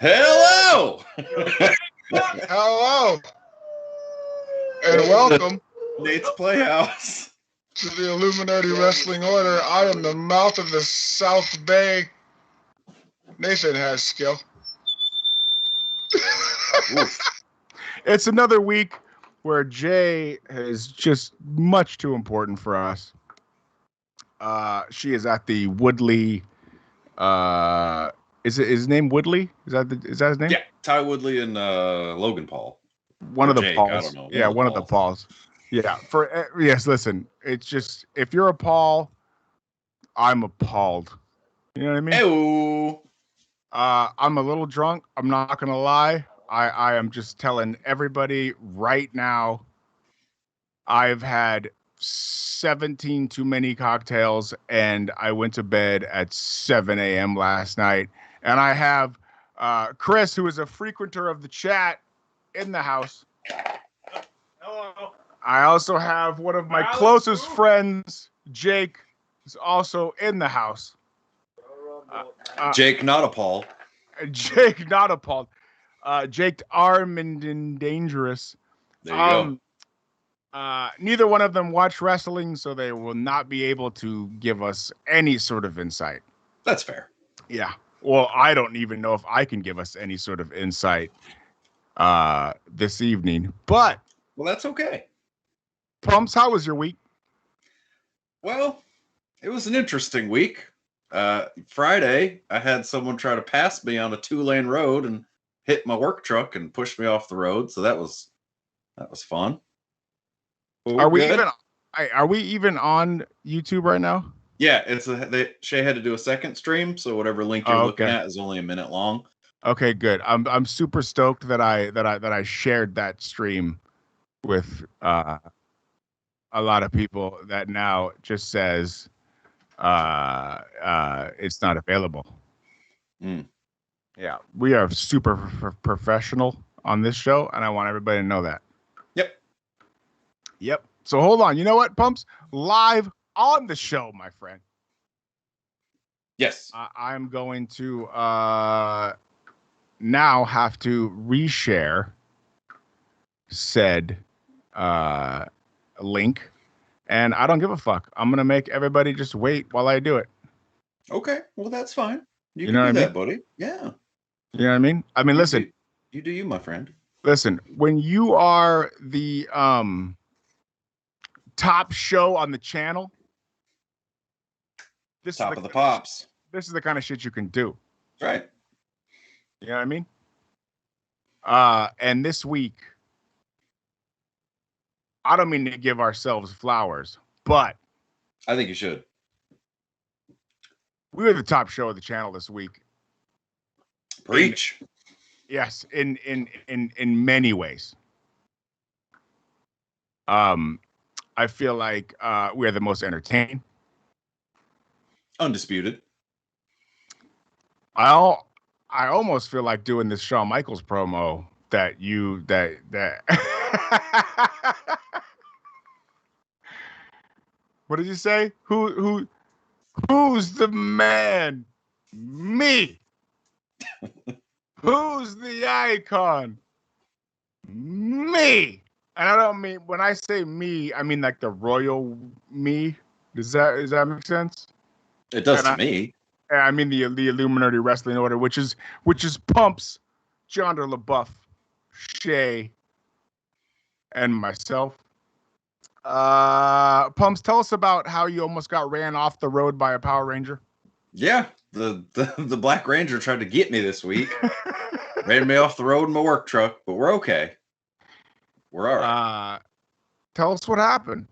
Hello! Hello! And welcome Nate's Playhouse. to the Illuminerdi Wrestling Order. I am the mouth of the South Bay. Nathan has skill. It's another week where Jay is just much too important for us. She is at the Woodley. Is his name Woodley? Is that his name? Yeah, Ty Woodley and Logan Paul. One or of the Jake, Pauls. I don't know. Yeah, one of the Pauls. Yeah. Yes. Listen, it's just if you're a Paul, I'm appalled. You know what I mean? Ew. I'm a little drunk. I'm not gonna lie. I am just telling everybody right now. I've had 17 too many cocktails, and I went to bed at 7 a.m. last night. And I have Chris, who is a frequenter of the chat, in the house. Hello. I also have one of my closest friends, Jake, who's also in the house. Jake, not a Paul. Jake, not appalled. Jake Armand and Dangerous. There you go. Neither one of them watch wrestling, so they will not be able to give us any sort of insight. That's fair. Yeah. Well, I don't even know if I can give us any sort of insight this evening. But well, that's okay. Pumps, how was your week? Well, it was an interesting week. Friday, I had someone try to pass me on a 2-lane road and hit my work truck and push me off the road. So that was fun. Are we even on YouTube right now? Yeah, Shay had to do a second stream, so whatever link you're looking at is only a minute long. Okay, good. I'm super stoked that I shared that stream with a lot of people that now just says it's not available. Yeah, we are super professional on this show, and I want everybody to know that. Yep. So hold on. You know what, Pumps? Live on the show, my friend. Yes. I'm going to now have to reshare said link, and I don't give a fuck. I'm gonna make everybody just wait while I do it. Okay, well that's fine. You can do that, buddy. Yeah. You know what I mean? I mean, listen. You do you, my friend. Listen, when you are the top show on the channel, this top of the pops. This is the kind of shit you can do. Right. You know what I mean? And this week, I don't mean to give ourselves flowers, but I think you should. We were the top show of the channel this week. Preach. Yes, in many ways. I feel like we're the most entertaining. Undisputed. I almost feel like doing this Shawn Michaels promo that What did you say? Who's the man? Me. Who's the icon? Me. And I don't mean, when I say me, I mean like the royal me. Does that make sense? It does to me. I mean the Illuminerdi Wrestling Order, which is Pumps, John LaBeouf, Shay, and myself. Pumps, tell us about how you almost got ran off the road by a Power Ranger. Yeah, the Black Ranger tried to get me this week. Ran me off the road in my work truck, but we're okay. We're all right. Tell us what happened.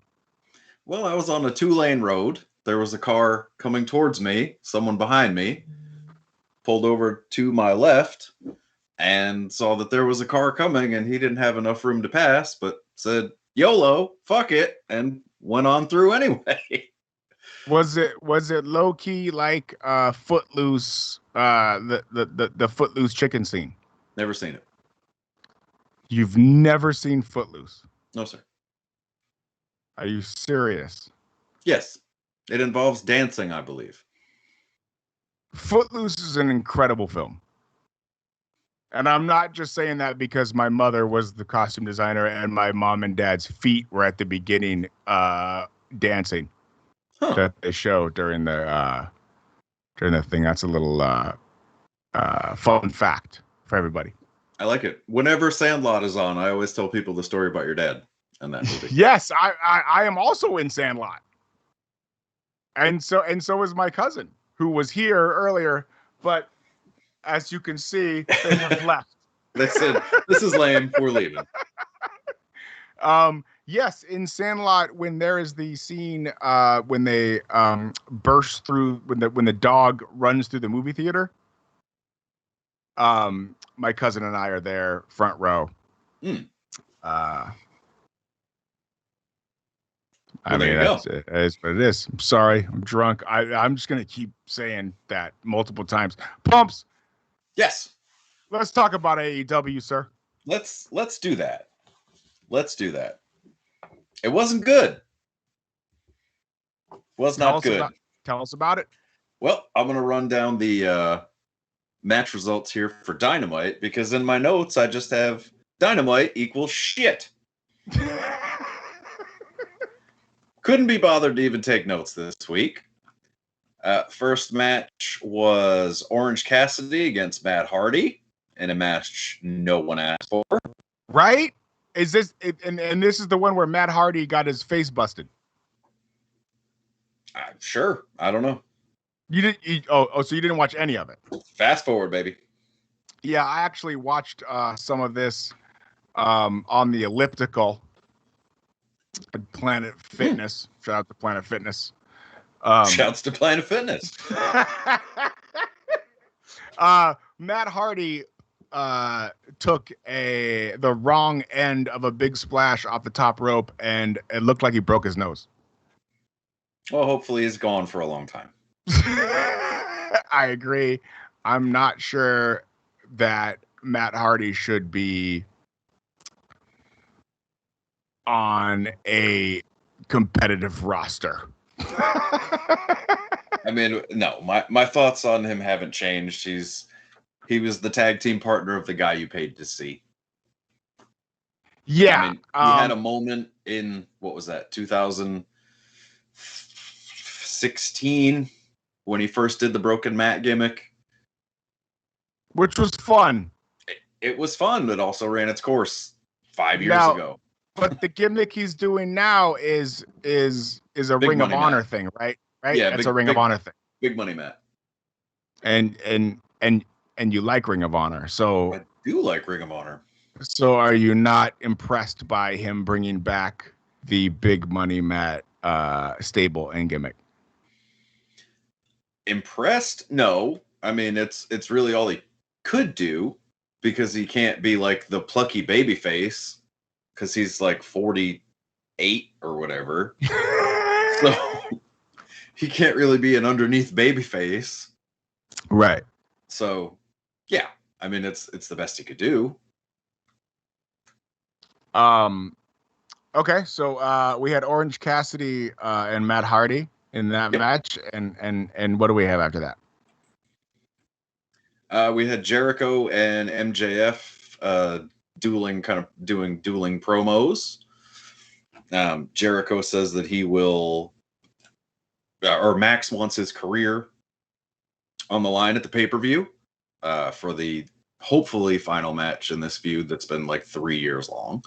Well, I was on a 2-lane road. There was a car coming towards me. Someone behind me pulled over to my left and saw that there was a car coming, and he didn't have enough room to pass, but said, YOLO, fuck it, and went on through anyway. Was it low key like Footloose, the Footloose chicken scene? Never seen it. You've never seen Footloose? No, sir. Are you serious? Yes. It involves dancing, I believe. Footloose is an incredible film. And I'm not just saying that because my mother was the costume designer and my mom and dad's feet were at the beginning dancing that they show during the thing. That's a little fun fact for everybody. I like it. Whenever Sandlot is on, I always tell people the story about your dad in that movie. Yes, I am also in Sandlot. And so is my cousin, who was here earlier, but as you can see, they have left. They said, "This is lame. We're leaving." Yes, in Sandlot, when there is the scene when they burst through when the dog runs through the movie theater. My cousin and I are there, front row. I mean, that's it. It is what it is. I'm sorry, I'm drunk. I'm just gonna keep saying that multiple times. Pumps. Yes. Let's talk about AEW, sir. Let's do that. Let's do that. It wasn't good. Was not good. Tell us about it. Well, I'm gonna run down the match results here for Dynamite because in my notes I just have Dynamite equals shit. Couldn't be bothered to even take notes this week. First match was Orange Cassidy against Matt Hardy in a match no one asked for. Right? Is this and this is the one where Matt Hardy got his face busted? Sure. I don't know. You didn't? So you didn't watch any of it? Fast forward, baby. Yeah, I actually watched some of this on the elliptical at Planet Fitness. Shout out to Planet Fitness. Shouts to Planet Fitness. Matt Hardy took the wrong end of a big splash off the top rope, and it looked like he broke his nose. Well, hopefully he's gone for a long time. I agree. I'm not sure that Matt Hardy should be on a competitive roster. I mean, no, my thoughts on him haven't changed. He was the tag team partner of the guy you paid to see. Yeah. I mean, he had a moment in, what was that, 2016 when he first did the broken mat gimmick. Which was fun. It was fun, but also ran its course 5 years ago. But the gimmick he's doing now is a Ring of Honor thing, right? Right? Yeah, it's a Ring of Honor thing. Big money Matt. And you like Ring of Honor. So I do like Ring of Honor. So are you not impressed by him bringing back the Big Money Matt stable and gimmick? Impressed? No. I mean, it's really all he could do because he can't be like the plucky baby face because he's like 48 or whatever. So he can't really be an underneath baby face. Right. So yeah, I mean it's the best he could do. Okay, so we had Orange Cassidy and Matt Hardy in that match, and what do we have after that? We had Jericho and MJF doing promos. Jericho says that he will, or Max wants his career on the line at the pay-per-view for the hopefully final match in this feud that's been like 3 years long.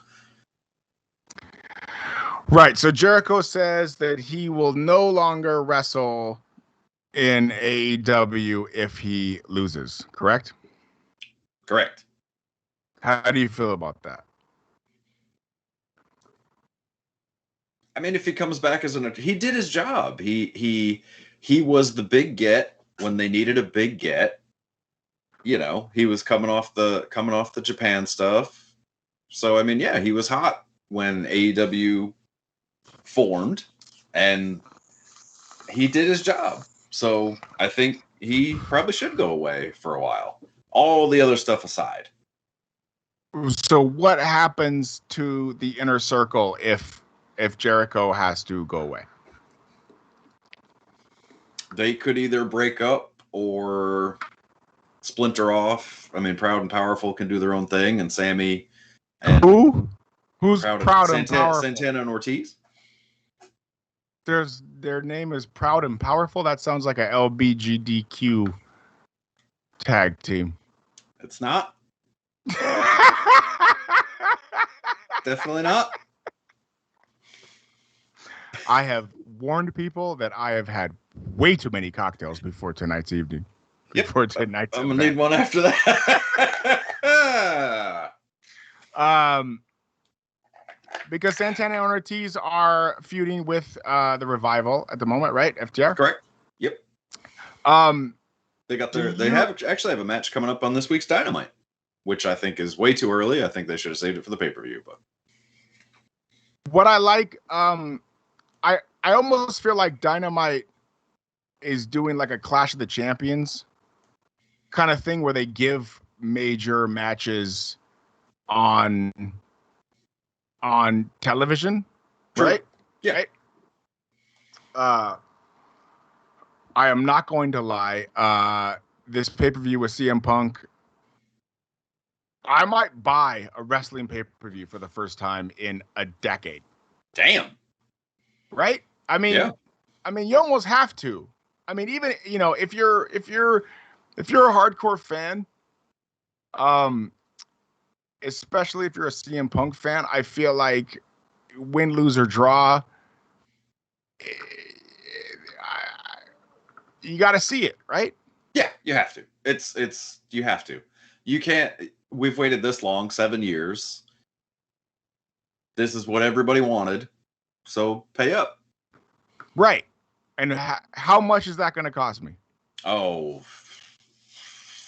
Right. So Jericho says that he will no longer wrestle in AEW if he loses. Correct? Correct. How do you feel about that? I mean, if he comes back he did his job. He was the big get when they needed a big get. You know, he was coming off the Japan stuff. So I mean, yeah, he was hot when AEW formed, and he did his job. So I think he probably should go away for a while. All the other stuff aside. So what happens to the Inner Circle if Jericho has to go away? They could either break up or splinter off. I mean, Proud and Powerful can do their own thing, and Sammy and Who's Proud and Powerful? Santana and Ortiz. Their name is Proud and Powerful. That sounds like a LBGDQ tag team. It's not. Definitely not. I have warned people that I have had way too many cocktails before tonight's evening. Yep. Before tonight's I'm gonna need one after that. Because Santana and Ortiz are feuding with the Revival at the moment, right? FTR? Correct. Yep. They actually have a match coming up on this week's Dynamite, which I think is way too early. I think they should have saved it for the pay-per-view, but what I like, I almost feel like Dynamite is doing like a Clash of the Champions kind of thing where they give major matches on television, True. right? Yeah. Right? I am not going to lie. This pay-per-view with CM Punk, I might buy a wrestling pay-per-view for the first time in a decade. Damn. Right? I mean, yeah. You almost have to. I mean, even if you're a hardcore fan, especially if you're a CM Punk fan, I feel like win, lose, or draw, you got to see it, right? Yeah, you have to. You have to. You can't. We've waited this long, 7 years. This is what everybody wanted, so pay up. Right. And how much is that going to cost me? Oh,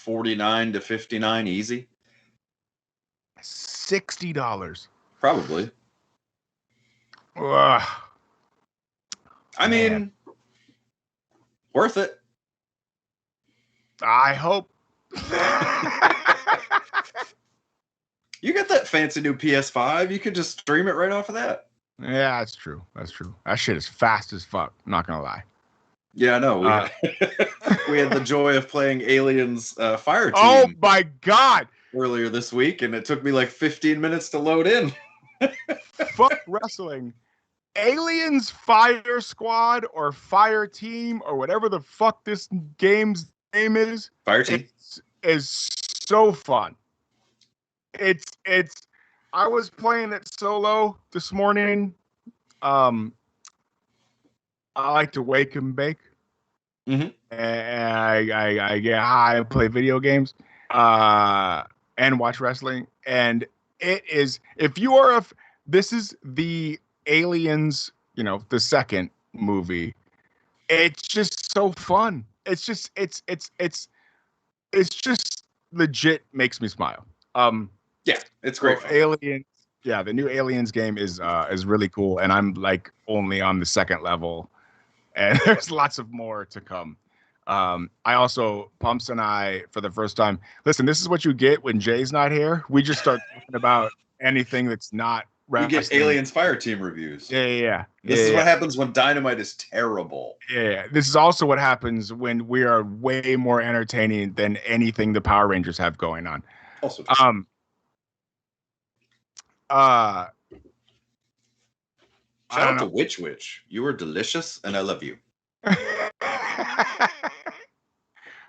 $49 to $59 easy. $60. Probably. Ugh. I mean, worth it. I hope. You got that fancy new PS5. You could just stream it right off of that. Yeah, that's true. That's true. That shit is fast as fuck. I'm not gonna lie. Yeah, no. We had the joy of playing Aliens Fire Team. Oh my god! Earlier this week, and it took me like 15 minutes to load in. Fuck wrestling. Aliens Fire Squad or Fire Team or whatever the fuck this game's name is. Fire Team is so fun. It's. I was playing it solo this morning. I like to wake and bake. Mm-hmm. And I get high and play video games and watch wrestling. And it is, if you are this is the Aliens, the second movie. It's just so fun. It's just legit makes me smile. Yeah, it's great. So Aliens, yeah, the new Aliens game is really cool, and I'm like only on the second level, and there's lots of more to come. I also, Pumps and I, for the first time, listen, this is what you get when Jay's not here. We just start talking about anything that's not wrestling. You get Aliens Fire Team reviews. Yeah. This is what happens when Dynamite is terrible. Yeah, this is also what happens when we are way more entertaining than anything the Power Rangers have going on. Also, shout out to Witch. You were delicious, and I love you.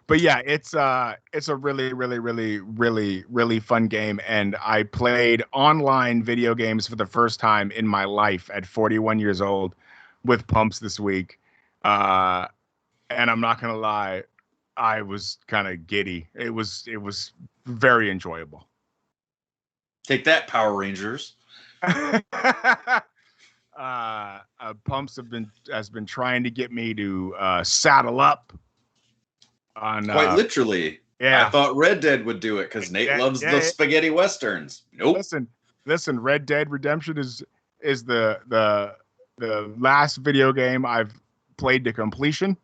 But yeah, it's a really, really, really, really, really fun game, and I played online video games for the first time in my life at 41 years old with Pumps this week, and I'm not gonna lie, I was kind of giddy. It was very enjoyable. Take that, Power Rangers. Pumps has been trying to get me to saddle up on quite literally. Yeah, I thought Red Dead would do it because Nate loves the spaghetti westerns. Nope. Listen. Red Dead Redemption is the last video game I've played to completion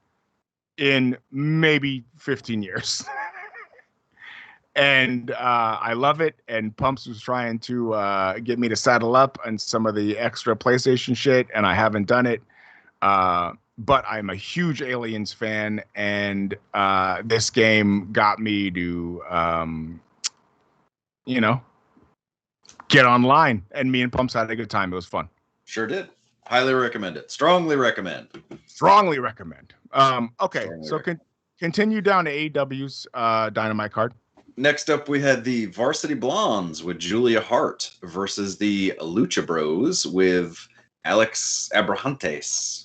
in maybe 15 years. And I love it. And Pumps was trying to get me to saddle up on some of the extra PlayStation shit, and I haven't done it. but I'm a huge Aliens fan, and this game got me to, get online. And me and Pumps had a good time. It was fun. Sure did. Highly recommend it. Strongly recommend. Strongly recommend. Okay, Strongly so recommend. continue down to AEW's Dynamite card. Next up, we had the Varsity Blondes with Julia Hart versus the Lucha Bros with Alex Abrahantes.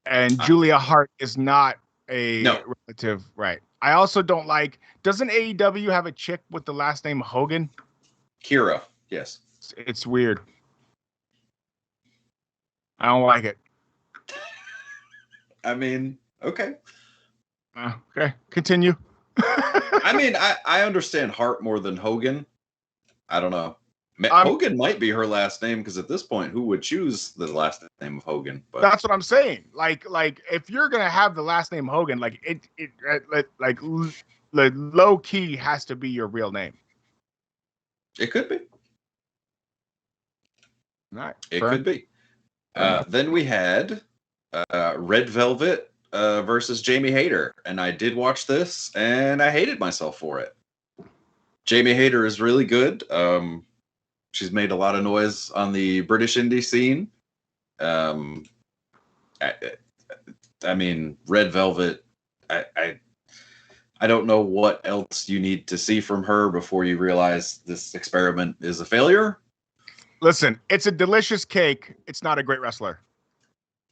And Julia Hart is not a No. relative, right? I also don't like. Doesn't AEW have a chick with the last name Hogan? Kira, yes. It's weird. I don't like it. I mean, okay. Okay, continue. I mean, I understand Hart more than Hogan. I don't know. Hogan might be her last name because at this point, who would choose the last name of Hogan? But that's what I'm saying. Like if you're gonna have the last name Hogan, like it low key has to be your real name. It could be. All right, it could be. Then we had Red Velvet versus Jamie Hayter, and I did watch this, and I hated myself for it. Jamie Hayter is really good. She's made a lot of noise on the British indie scene. I mean, Red Velvet. I don't know what else you need to see from her before you realize this experiment is a failure. Listen, it's a delicious cake. It's not a great wrestler.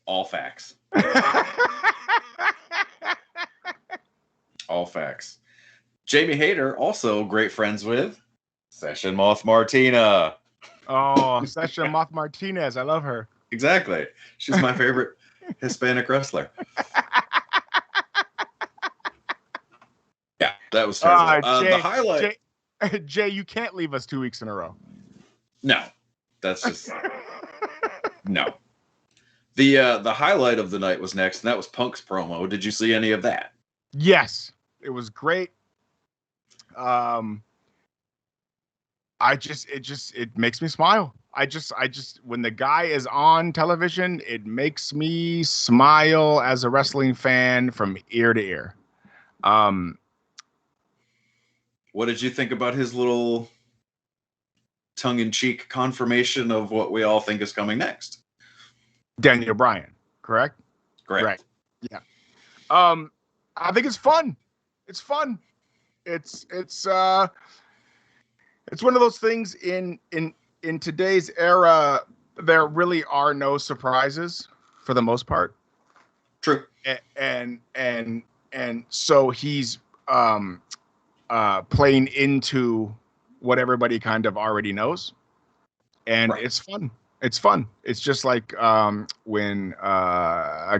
All facts. All facts. Jamie Hayter, also great friends with Session Moth Martina. Oh, Session Moth Martinez. I love her. Exactly. She's my favorite Hispanic wrestler. Yeah, that was terrible. Jay, the highlight. Jay, you can't leave us 2 weeks in a row. No, that's just no. The highlight of the night was next, and that was Punk's promo. Did you see any of that? Yes, it was great. It makes me smile. I just when the guy is on television, it makes me smile as a wrestling fan from ear to ear. What did you think about his little tongue-in-cheek confirmation of what we all think is coming next? Daniel Bryan, correct? Correct. Right. Yeah. I think it's fun. It's fun. It's one of those things in today's era. There really are no surprises for the most part. True. And so he's playing into what everybody kind of already knows, and right. It's fun. It's fun. It's just like when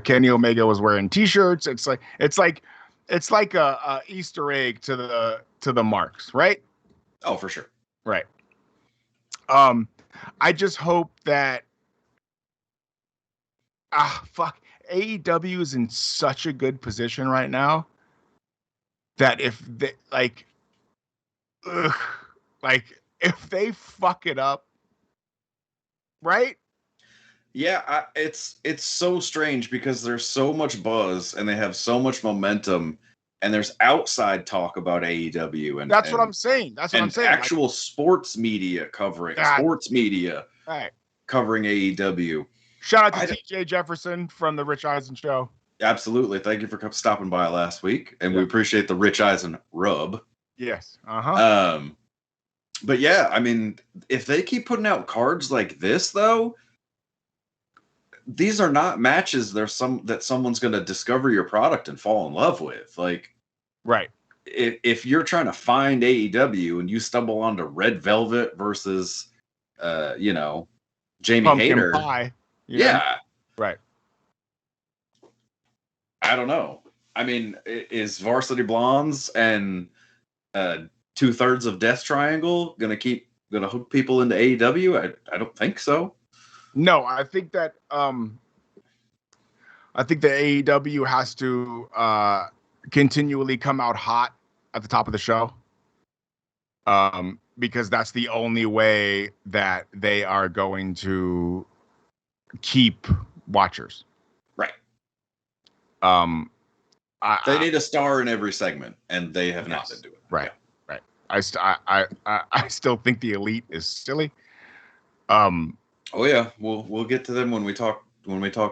Kenny Omega was wearing T-shirts. It's like a Easter egg to the marks, right? Oh, for sure. Right. I just hope that AEW is in such a good position right now that if they if they fuck it up, right? Yeah, it's so strange because there's so much buzz and they have so much momentum, and there's outside talk about AEW, and that's what I'm saying. That's what I'm saying. Actual sports media covering covering AEW. Shout out to TJ Jefferson from the Rich Eisen Show. Absolutely. Thank you for stopping by last week, and we appreciate the Rich Eisen rub. Yes. But yeah, I mean, if they keep putting out cards like this, though, these are not matches. There's that someone's going to discover your product and fall in love with. Like, right. If you're trying to find AEW and you stumble onto Red Velvet versus, Jamie Pumpkin Hayter, pie, yeah, right. I don't know. I mean, is Varsity Blondes and 2/3 of Death Triangle gonna hook people into AEW? I don't think so. No, I think that AEW has to continually come out hot at the top of the show, because that's the only way that they are going to keep watchers. Right. They need a star in every segment, and they have not been doing it. Right, Yeah. right. I still think the Elite is silly. Oh yeah, we'll get to them when we talk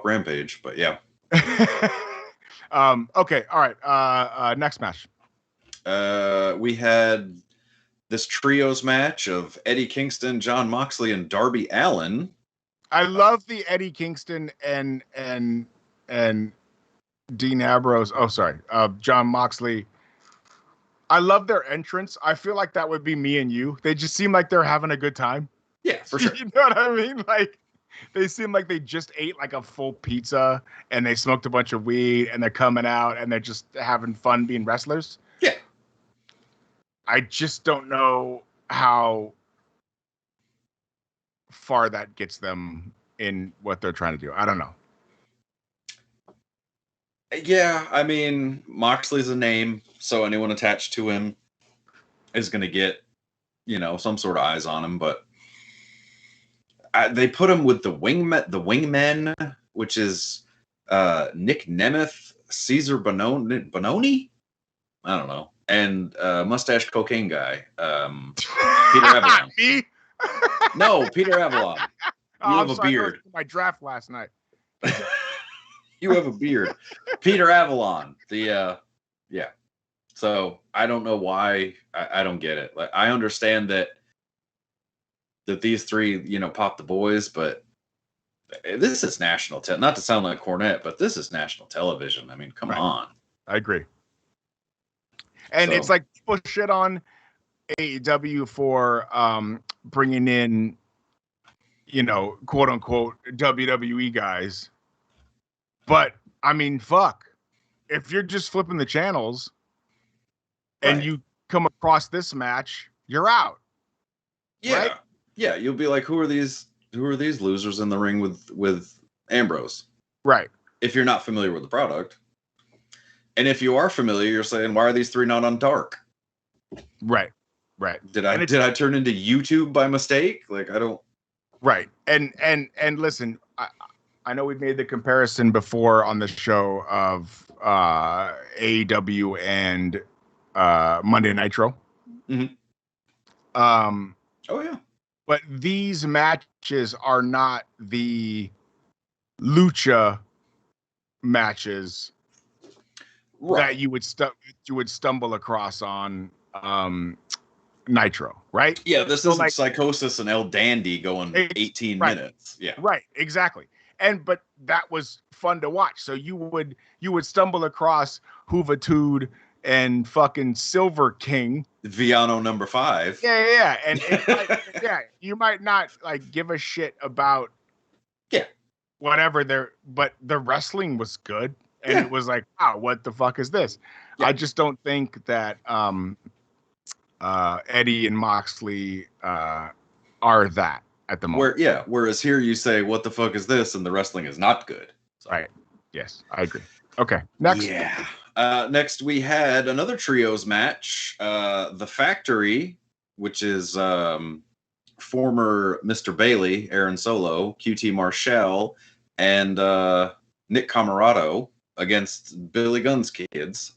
Rampage, but yeah. Okay, all right. Next match. We had this trios match of Eddie Kingston, Jon Moxley, and Darby Allin. I love the Eddie Kingston and Dean Ambrose. Oh, sorry, Jon Moxley. I love their entrance. I feel like that would be me and you. They just seem like they're having a good time. Yeah, for sure. You know what I mean? Like, they seem like they just ate like a full pizza and they smoked a bunch of weed and they're coming out and they're just having fun being wrestlers. Yeah. I just don't know how far that gets them in what they're trying to do. I don't know. Yeah, I mean, Moxley's a name, so anyone attached to him is going to get, some sort of eyes on him. But they put him with the wingmen, which is Nick Nemeth, Caesar Bononi? I don't know. And mustache cocaine guy, Peter Avalon. Me? No, Peter Avalon. You have a beard. My draft last night. You have a beard. Peter Avalon. Yeah. So I don't know why. I don't get it. Like, I understand that these three, pop the boys, but this is national. Not to sound like Cornette, but this is national television. I mean, come on. I agree. And it's like people shit on AEW for bringing in, quote unquote WWE guys. But I mean, fuck. If you're just flipping the channels and you come across this match, you're out. Yeah. Right? Yeah. You'll be like, who are these losers in the ring with Ambrose? Right. If you're not familiar with the product. And if you are familiar, you're saying, why are these three not on Dark? Right. Did I turn into YouTube by mistake? Like, I don't. Right. And listen, I know we've made the comparison before on the show of AEW and Monday Nitro. Mm-hmm. Oh yeah. But these matches are not the lucha matches that you would stumble across on Nitro, right? Yeah, this isn't Psychosis and El Dandy going 18 minutes. Yeah. Right, exactly. But that was fun to watch. So you would stumble across Juventud and fucking Silver King. Viano number 5. Yeah. And you might not like give a shit about whatever but the wrestling was good. And it was like, wow, what the fuck is this? Yeah. I just don't think that Eddie and Moxley are that at the moment. Whereas here you say, what the fuck is this? And the wrestling is not good. So. Right. Yes, I agree. Okay, next. Yeah. Next, we had another trios match. The Factory, which is former Mr. Bailey, Aaron Solo, QT Marshall, and Nick Camarado against Billy Gunn's kids.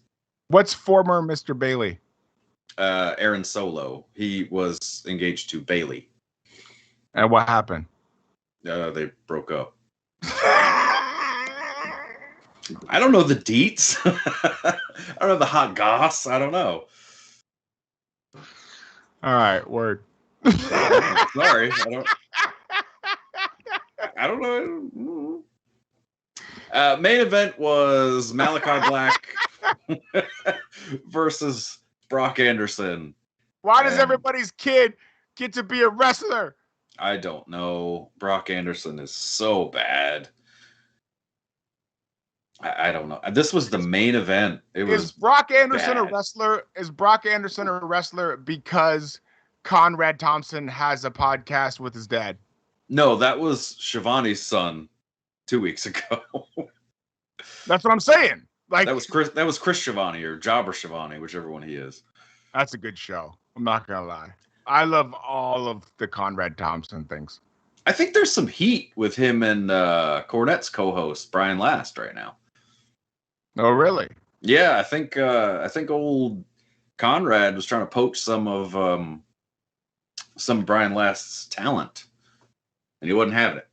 What's former Mr. Bailey? Aaron Solo. He was engaged to Bailey. And what happened? They broke up. I don't know the deets. I don't know the hot goss. I don't know. All right, word. Sorry, I don't know. Main event was Malachi Black versus Brock Anderson. Why does everybody's kid get to be a wrestler? I don't know. Brock Anderson is so bad. I don't know. This was the main event. Is Brock Anderson a wrestler? Is Brock Anderson a wrestler because Conrad Thompson has a podcast with his dad? No, that was Shivani's son 2 weeks ago. That's what I'm saying. Like that was Chris Shivani or Jobber Shivani, whichever one he is. That's a good show. I'm not gonna lie. I love all of the Conrad Thompson things. I think there's some heat with him and Cornette's co-host Brian Last right now. Oh, really? Yeah, I think old Conrad was trying to poach some of Brian Last's talent, and he wasn't having it.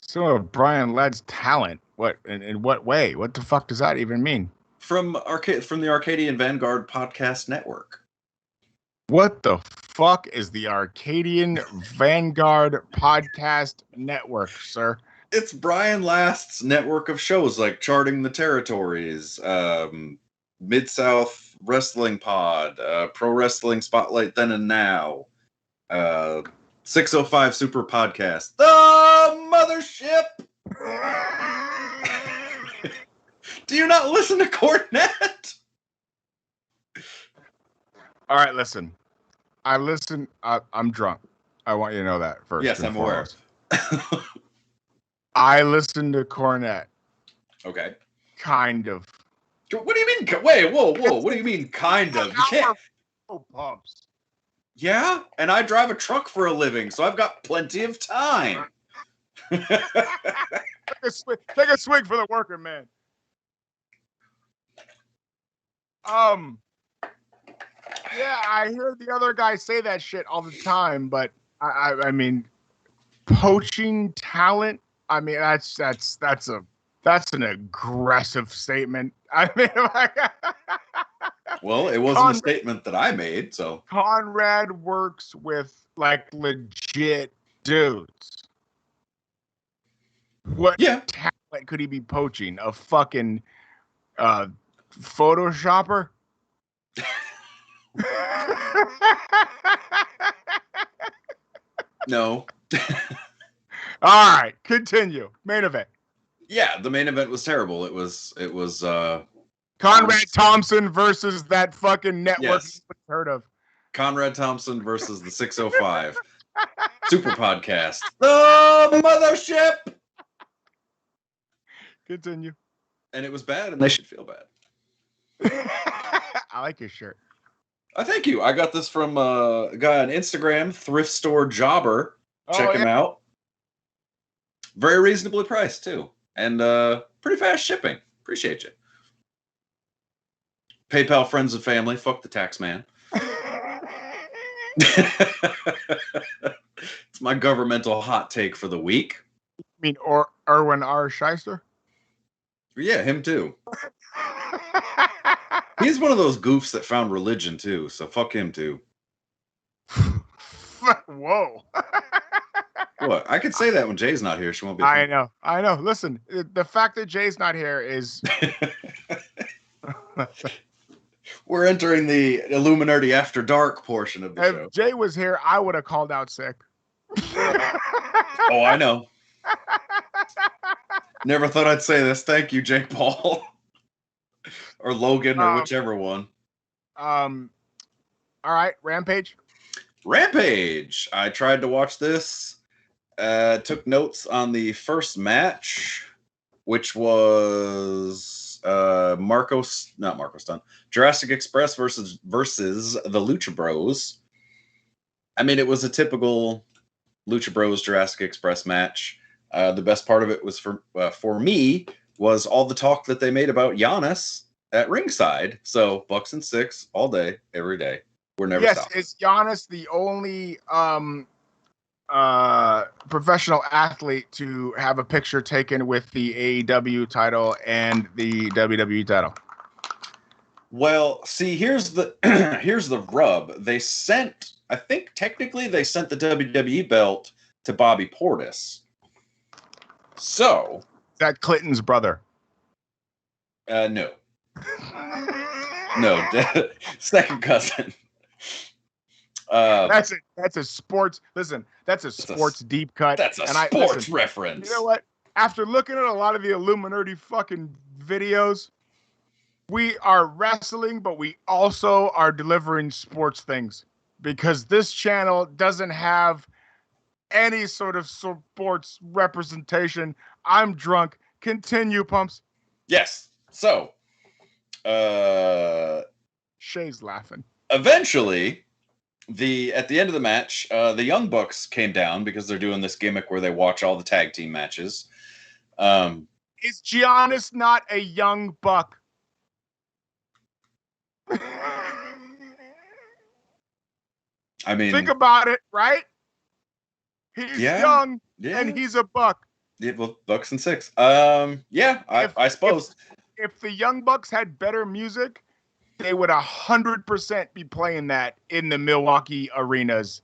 Some of Brian Ladd's talent. What? In what way? What the fuck does that even mean? From the Arcadian Vanguard podcast network. What the fuck is the Arcadian Vanguard podcast network, sir? It's Brian Last's network of shows like Charting the Territories, Mid-South Wrestling Pod, Pro Wrestling Spotlight Then and Now, 605 Super Podcast, The Mothership. Do you not listen to Cornette? All right, listen. I listen. I'm drunk. I want you to know that first. Yes, I'm aware. I listen to Cornette. Okay. Kind of. What do you mean? Wait, whoa. What do you mean, kind of? You can't. Pumps. Yeah, and I drive a truck for a living, so I've got plenty of time. Take a swig for the working man. Yeah, I hear the other guys say that shit all the time, but I mean, poaching talent. I mean, that's an aggressive statement. I mean, well, it wasn't a statement that I made, so Conrad works with like legit dudes. What talent could he be poaching? A fucking Photoshopper? No. All right, continue. Main event. Yeah, the main event was terrible. It was Conrad Thompson versus that fucking network yes. you heard of. Conrad Thompson versus the 605 Super Podcast. The Mothership. Continue. And it was bad, and they should feel bad. I like your shirt. Thank you. I got this from a guy on Instagram, Thrift Store Jobber. Check him out. Very reasonably priced, too. And pretty fast shipping. Appreciate you. PayPal friends and family. Fuck the tax man. It's my governmental hot take for the week. You mean Erwin R. Shyster? Yeah, him too. He's one of those goofs that found religion too, so fuck him too. Whoa. What? I could say that when Jay's not here. She won't be. I know. Listen, the fact that Jay's not here is. We're entering the Illuminerdi After Dark portion of the show. If Jay was here, I would have called out sick. Oh, I know. Never thought I'd say this. Thank you, Jake Paul. Or Logan, or whichever one. All right, Rampage. I tried to watch this. Took notes on the first match, which was Jurassic Express versus the Lucha Bros. I mean, it was a typical Lucha Bros Jurassic Express match. The best part of it was for me was all the talk that they made about Giannis at ringside. So Bucks and Six all day, every day. We're never stopping. Is Giannis the only professional athlete to have a picture taken with the AEW title and the WWE title? Well, see, here's the rub. I think technically they sent the WWE belt to Bobby Portis. So that Clinton's brother. No. No, second cousin. That's a sports. Listen, that's a sports deep cut. That's a sports reference. You know what? After looking at a lot of the Illuminerdi fucking videos, we are wrestling, but we also are delivering sports things because this channel doesn't have any sort of sports representation. I'm drunk. Continue, Pumps. Yes. So, Shay's laughing. Eventually, at the end of the match, the Young Bucks came down because they're doing this gimmick where they watch all the tag team matches. Is Giannis not a young buck? I mean, think about it, right? He's young and he's a buck. Yeah, well, Bucks and 6. I suppose if the Young Bucks had better music, they would 100% be playing that in the Milwaukee arenas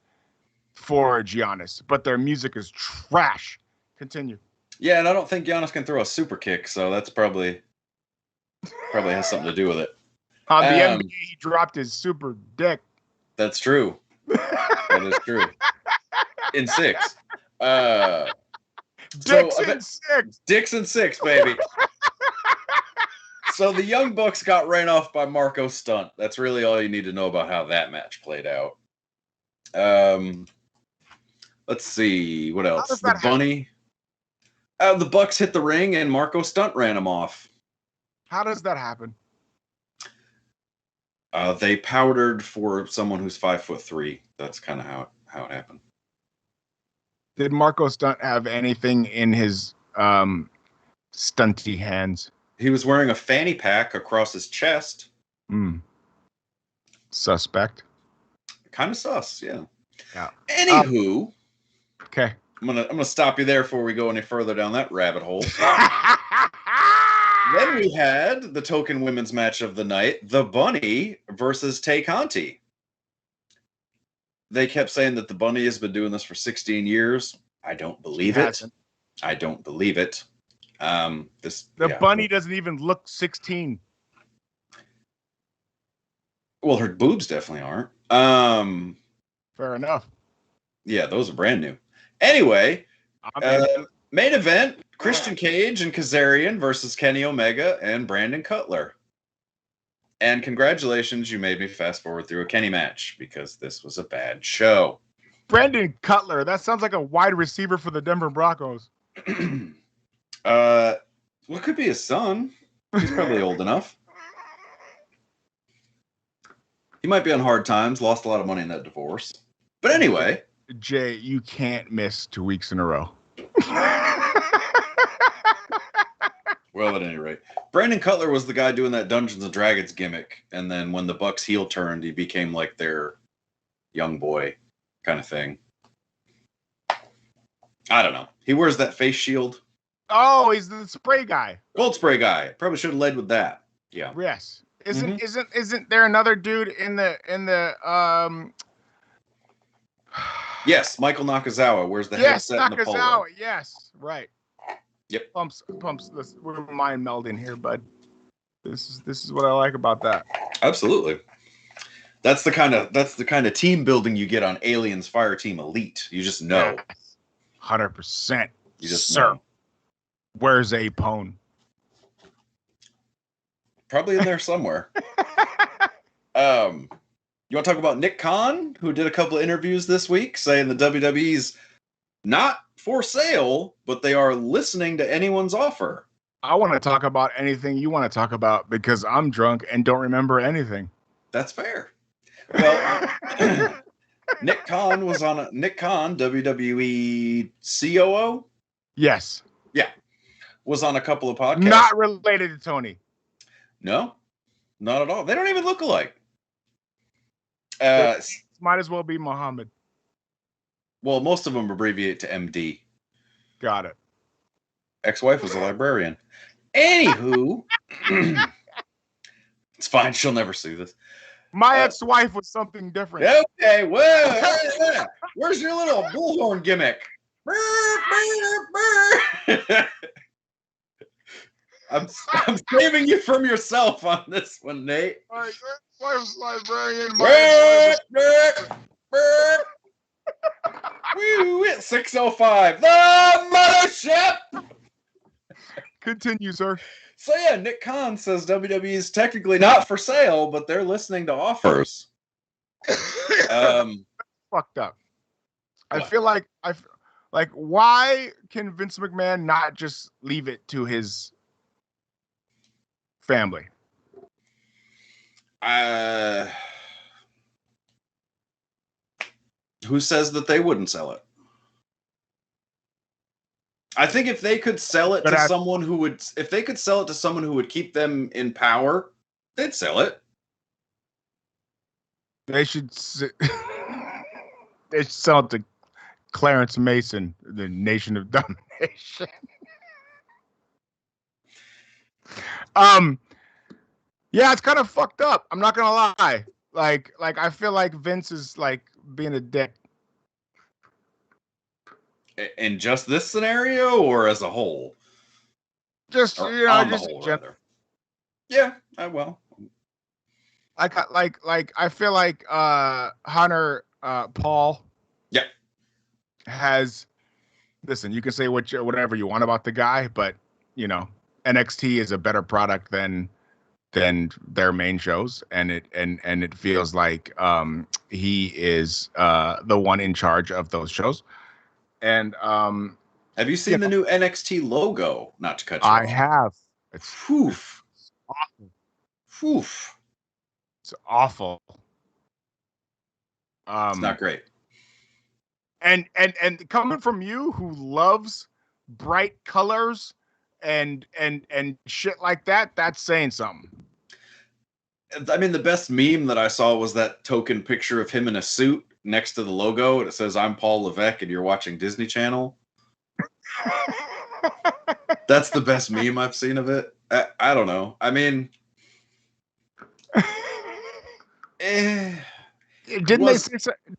for Giannis. But their music is trash. Continue. Yeah, and I don't think Giannis can throw a super kick, so that's probably has something to do with it. On the NBA, he dropped his super dick. That's true. That is true. In 6. Dicks in 6. Dicks in 6, baby. So the Young Bucks got ran off by Marco Stunt. That's really all you need to know about how that match played out. Let's see. What else? The Bunny. The Bucks hit the ring and Marco Stunt ran him off. How does that happen? They powdered for someone who's 5'3". That's kind of how it happened. Did Marco Stunt have anything in his stunty hands? He was wearing a fanny pack across his chest. Suspect. Kind of sus, yeah. Yeah. Anywho, okay. I'm gonna stop you there before we go any further down that rabbit hole. Then we had the token women's match of the night, the Bunny versus Tay Conti. They kept saying that the Bunny has been doing this for 16 years. I don't believe it. I don't believe it. The Bunny doesn't even look 16. Well, her boobs definitely aren't. Fair enough. Yeah, those are brand new. Anyway, main event, Christian Cage and Kazarian versus Kenny Omega and Brandon Cutler. And congratulations, you made me fast forward through a Kenny match because this was a bad show. Brandon Cutler, that sounds like a wide receiver for the Denver Broncos. Well, it could be his son. He's probably old enough. He might be on hard times, lost a lot of money in that divorce. But anyway. Jay, you can't miss 2 weeks in a row. Well, at any rate, Brandon Cutler was the guy doing that Dungeons and Dragons gimmick. And then when the Bucks heel turned, he became like their young boy kind of thing. I don't know. He wears that face shield. Oh, he's the spray guy. Cold spray guy. Probably should have led with that. Yeah. Yes. Isn't there another dude in the Yes, Michael Nakazawa wears the headset and the polo. Nakazawa. Yes, right. Yep. Pumps. We're mind melding here, bud. This is what I like about that. Absolutely. That's the kind of team building you get on Aliens Fireteam Elite. You just know. 100%. You just know. Where's Apone? Probably in there somewhere. You want to talk about Nick Khan, who did a couple of interviews this week saying the WWE's not for sale, but they are listening to anyone's offer. I want to talk about anything you want to talk about because I'm drunk and don't remember anything. That's fair. Well, Nick Khan, WWE COO? Yes. Yeah. Was on a couple of podcasts. Not related to Tony. No, not at all. They don't even look alike. Might as well be Muhammad. Well, most of them abbreviate to MD. Got it. Ex-wife was a librarian. Anywho, it's fine. She'll never see this. My ex-wife was something different. Okay, well, where's your little bullhorn gimmick? I'm saving you from yourself on this one, Nate. My ex-wife's librarian. Woo, it's 6:05. The mothership. Continue, sir. So yeah, Nick Khan says WWE is technically not for sale, but they're listening to offers. Fucked up. I feel like why can Vince McMahon not just leave it to his family? Who says that they wouldn't sell it? I think if they could sell it to someone who would, if they could sell it to someone who would keep them in power, they'd sell it. They should. They should sell it to Clarence Mason, the Nation of Domination. Yeah, it's kind of fucked up. I'm not gonna lie. Like I feel like Vince is like being a dick. In just this scenario, or as a whole? Just or on the whole, rather. Yeah, well. I feel like Hunter Paul. Yeah. Has, listen, you can say whatever you want about the guy, but NXT is a better product than their main shows, and it feels like he is the one in charge of those shows. And have you seen the new NXT logo? Not to cut you off. I have. It's awful. It's awful. It's not great. And coming from you, who loves bright colors and shit like that, that's saying something. I mean, the best meme that I saw was that token picture of him in a suit next to the logo, and it says, "I'm Paul Levesque, and you're watching Disney Channel." That's the best meme I've seen of it. I don't know. I mean, didn't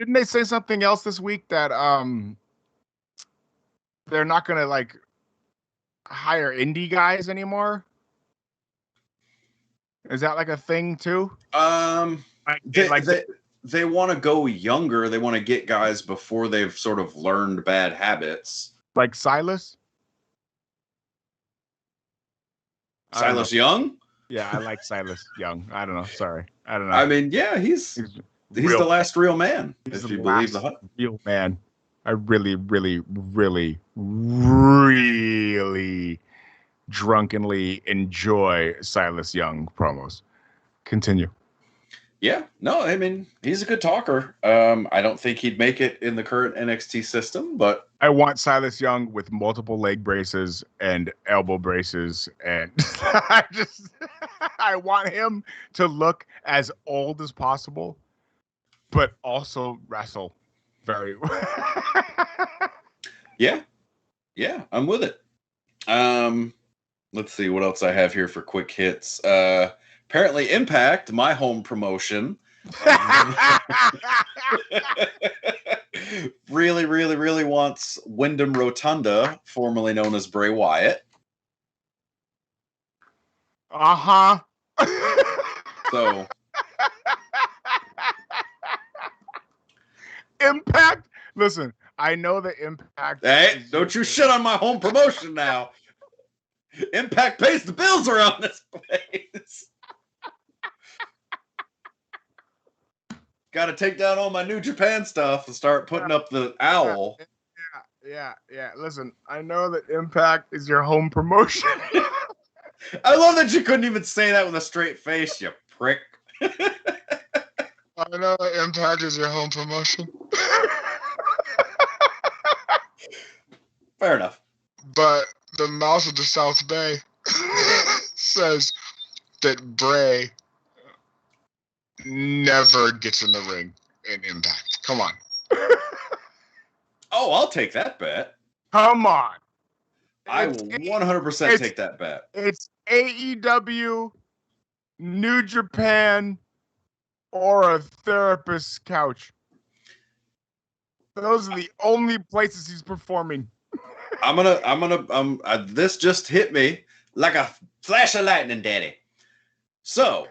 they say something else this week that they're not gonna like hire indie guys anymore? Is that like a thing too? They want to go younger. They want to get guys before they've sort of learned bad habits. Like Silas? Silas Young? Yeah, I like Silas Young. I don't know. Sorry. I don't know. I mean, yeah, he's the last real man. He's if you believe the real man. I really, really, really, really drunkenly enjoy Silas Young promos. Continue. Yeah, no, I mean, he's a good talker. I don't think he'd make it in the current NXT system, but I want Silas Young with multiple leg braces and elbow braces, and I want him to look as old as possible, but also wrestle very well. Yeah, I'm with it. Let's see what else I have here for quick hits. Apparently, Impact, my home promotion, really, really, really wants Wyndham Rotunda, formerly known as Bray Wyatt. Uh-huh. So, Impact. Listen, I know the Impact. Hey, don't you shit on my home promotion now. Impact pays the bills around this place. Got to take down all my New Japan stuff and start putting up the owl. Yeah. Listen, I know that Impact is your home promotion. I love that you couldn't even say that with a straight face, you prick. I know that Impact is your home promotion. Fair enough. But the mouth of the South Bay says that Bray never gets in the ring in Impact. Come on. Oh, I'll take that bet. Come on. I will 100% take that bet. It's AEW, New Japan, or a therapist's couch. Those are the only places he's performing. This just hit me like a flash of lightning, daddy. So,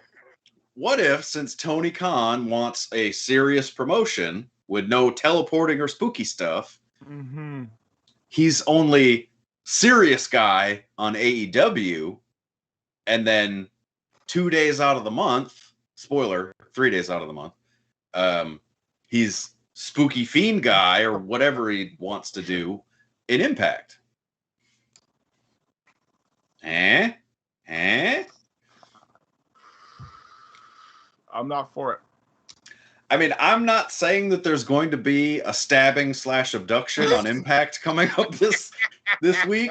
what if, since Tony Khan wants a serious promotion with no teleporting or spooky stuff, he's only serious guy on AEW, and then 2 days out of the month, spoiler, 3 days out of the month, he's spooky fiend guy or whatever he wants to do in Impact. I'm not for it. I mean, I'm not saying that there's going to be a stabbing / abduction on Impact coming up this week.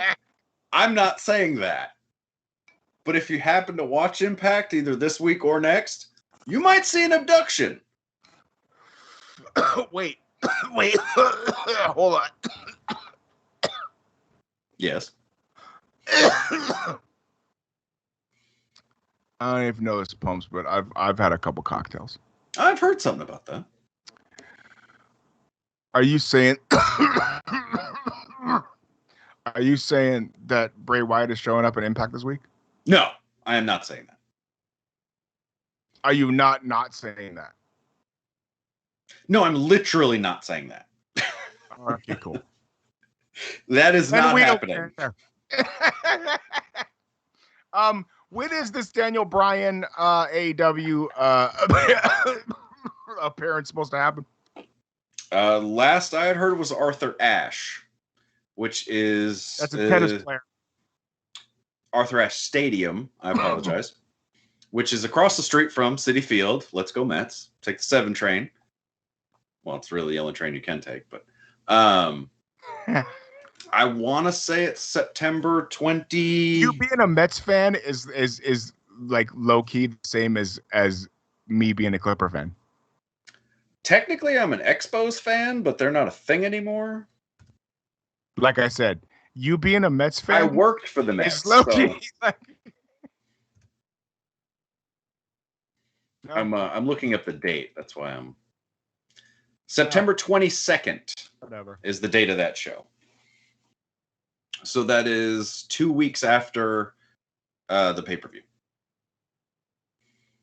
I'm not saying that. But if you happen to watch Impact either this week or next, you might see an abduction. Wait. Hold on. Yes. I don't even know this Pumps, but I've had a couple cocktails. I've heard something about that. Are you saying that Bray Wyatt is showing up at Impact this week? No, I am not saying that. Are you not saying that? No, I'm literally not saying that. Okay, cool. That is not happening. When is this Daniel Bryan AEW appearance supposed to happen? Last I had heard was Arthur Ashe, which is that's a tennis player. Arthur Ashe Stadium. I apologize. Which is across the street from Citi Field. Let's go Mets. Take the 7 train. Well, it's really the only train you can take, but I want to say it's September 20. You being a Mets fan is like low key the same as me being a Clipper fan. Technically, I'm an Expos fan, but they're not a thing anymore. Like I said, you being a Mets fan, I worked for the Mets. It's low key. So I'm looking up the date. That's why I'm. September 22nd. Whatever is the date of that show. So that is 2 weeks after the pay-per-view.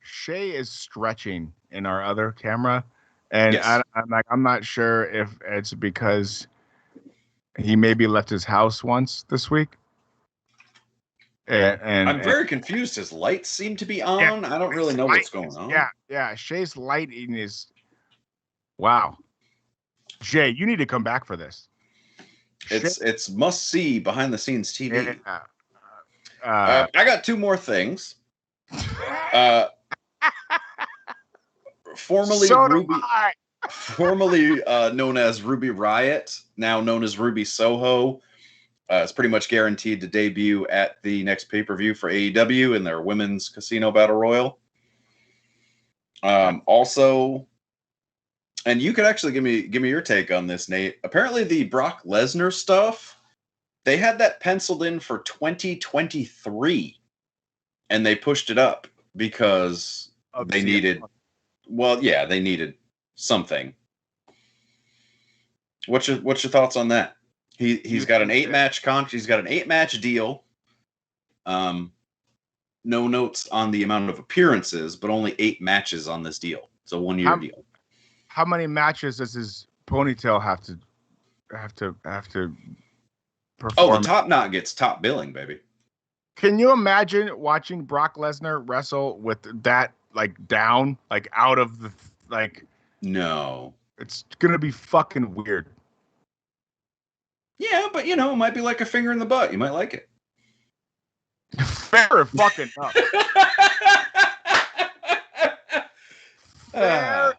Shay is stretching in our other camera, and yes. I'm not sure if it's because he maybe left his house once this week. And I'm very confused. His lights seem to be on. Yeah, I don't really know what's going on. Yeah. Shay's lighting is wow. Jay, you need to come back for this. It's must see behind the scenes TV. Yeah. I got 2 more things. Formerly known as Ruby Riott, now known as Ruby Soho. It's pretty much guaranteed to debut at the next pay-per-view for AEW in their women's casino battle royal. Also, and you could actually give me your take on this, Nate. Apparently, the Brock Lesnar stuff, they had that penciled in for 2023, and they pushed it up because they needed. Well, yeah, they needed something. What's your thoughts on that? He's got an 8-match He's got an 8-match deal. No notes on the amount of appearances, but only 8 matches on this deal. It's a 1-year deal. How many matches does his ponytail have to perform? Oh, the top knot gets top billing, baby. Can you imagine watching Brock Lesnar wrestle with that down, out of the No. It's gonna be fucking weird. Yeah, but it might be like a finger in the butt. You might like it. Fair fucking enough. Fair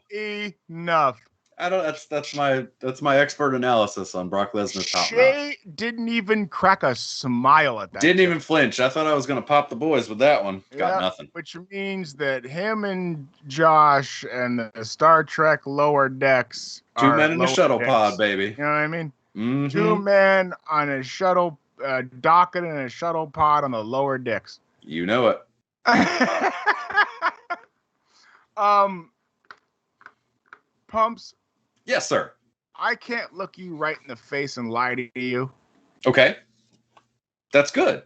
enough. I don't. That's my expert analysis on Brock Lesnar's top knot. Shay didn't even crack a smile at that. Didn't even flinch. I thought I was gonna pop the boys with that one. Got nothing. Which means that him and Josh and the Star Trek Lower Decks 2 men in a shuttle decks. pod, baby. You know what I mean? Mm-hmm. 2 men on a shuttle, docking in a shuttle pod on the lower decks. You know it. Pumps. Yes, sir. I can't look you right in the face and lie to you. Okay. That's good.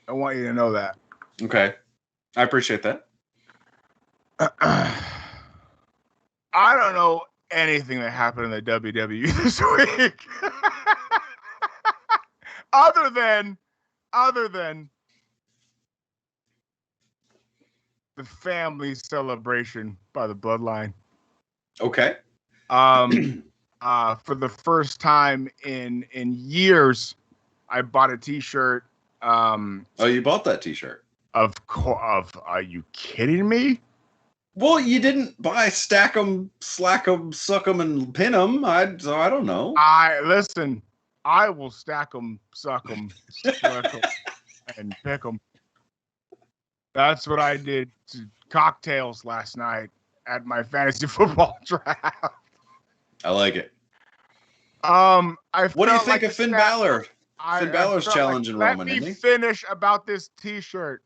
I want you to know that. Okay. I appreciate that. I don't know anything that happened in the WWE this week. other than the family celebration by the Bloodline. Okay. For the first time in years, I bought a T-shirt. You bought that T-shirt? Are you kidding me? Well, you didn't buy stack 'em, slack 'em, suck 'em, and pin 'em. So I don't know. Listen. I will stack them, suck them, slick them, and pick them. That's what I did to cocktails last night at my fantasy football draft. I like it. What do you think of Finn Balor? Finn Balor's challenging Roman, isn't he? Let me finish about this T-shirt.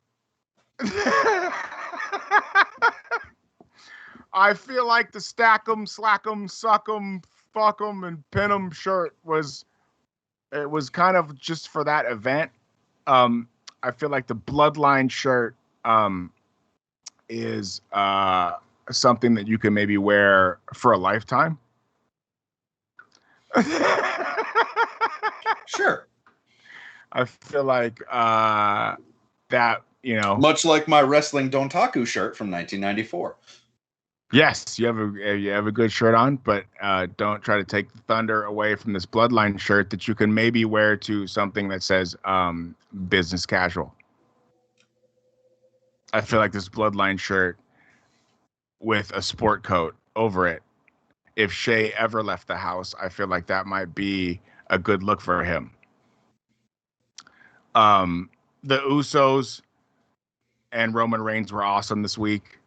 I feel like the stack 'em, slack 'em, suck 'em, fuck 'em, and pin 'em shirt was kind of just for that event. I feel like the Bloodline shirt is something that you can maybe wear for a lifetime. Sure. I feel like that, you know, much like my wrestling Dontaku shirt from 1994. Yes, you have a good shirt on, but don't try to take the thunder away from this Bloodline shirt that you can maybe wear to something that says business casual. I feel like this Bloodline shirt with a sport coat over it, if Shay ever left the house, I feel like that might be a good look for him. The Usos and Roman Reigns were awesome this week.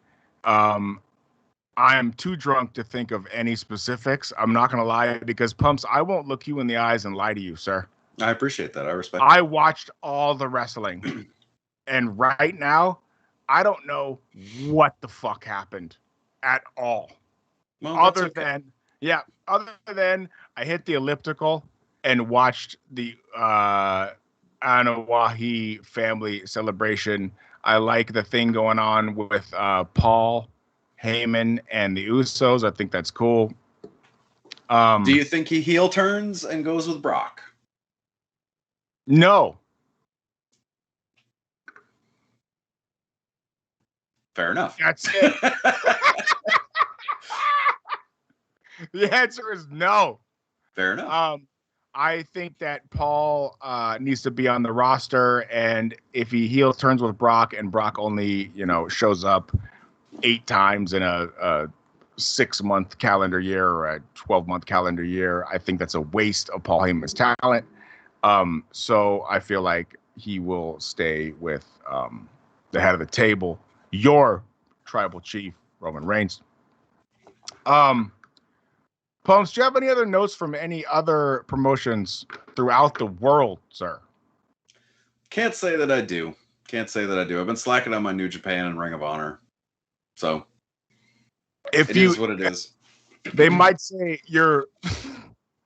I am too drunk to think of any specifics. I'm not going to lie, because Pumps, I won't look you in the eyes and lie to you, sir. I appreciate that. I respect I watched all the wrestling. And right now, I don't know what the fuck happened at all. Well, other than I hit the elliptical and watched the Anawahi family celebration. I like the thing going on with Paul Heyman and the Usos. I think that's cool. Do you think he heel turns and goes with Brock? No. Fair enough. That's it. The answer is no. Fair enough. I think that Paul needs to be on the roster, and if he heel turns with Brock and Brock only, shows up 8 times in a 6-month calendar year or a 12-month calendar year, I think that's a waste of Paul Heyman's talent. So I feel like he will stay with the head of the table, your tribal chief, Roman Reigns. Pumps, do you have any other notes from any other promotions throughout the world, sir? Can't say that I do. I've been slacking on my New Japan and Ring of Honor. So it is what it is. They might say you're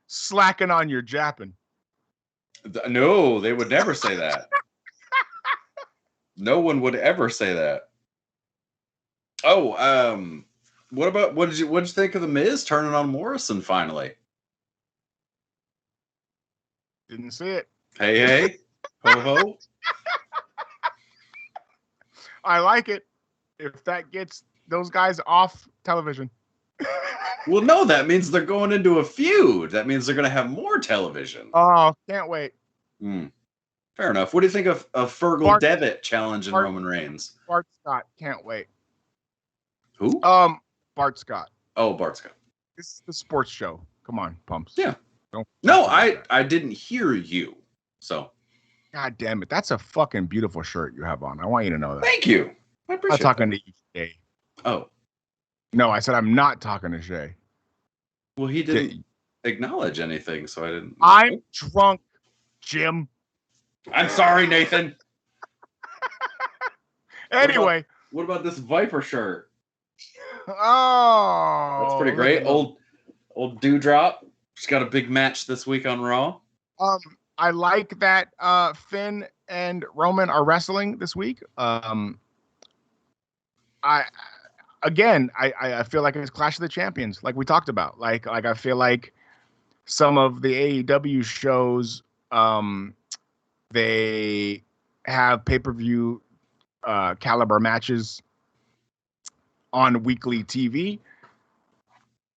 slacking on your Japan. No, they would never say that. No one would ever say that. Oh, what did you think of the Miz turning on Morrison finally? Didn't see it. Hey, ho ho. I like it. If that gets those guys off television. Well, no, that means they're going into a feud. That means they're going to have more television. Oh, can't wait. Fair enough. What do you think of Fergal Devitt challenging Roman Reigns? Bart Scott, can't wait. Who? Bart Scott. Oh, Bart Scott. This is the sports show. Come on, Pumps. Yeah. I didn't hear you. So. God damn it. That's a fucking beautiful shirt you have on. I want you to know that. Thank you. I appreciate I'm talking to you, Shay. Oh. No, I said I'm not talking to Shay. Well, he didn't acknowledge anything, so I didn't. I'm drunk, Jim. I'm sorry, Nathan. Anyway. What about this Viper shirt? Oh. That's pretty great. Old Dewdrop. She's got a big match this week on Raw. I like that Finn and Roman are wrestling this week. I feel like it's Clash of the Champions, like we talked about. Like I feel like some of the AEW shows, they have pay-per-view caliber matches on weekly TV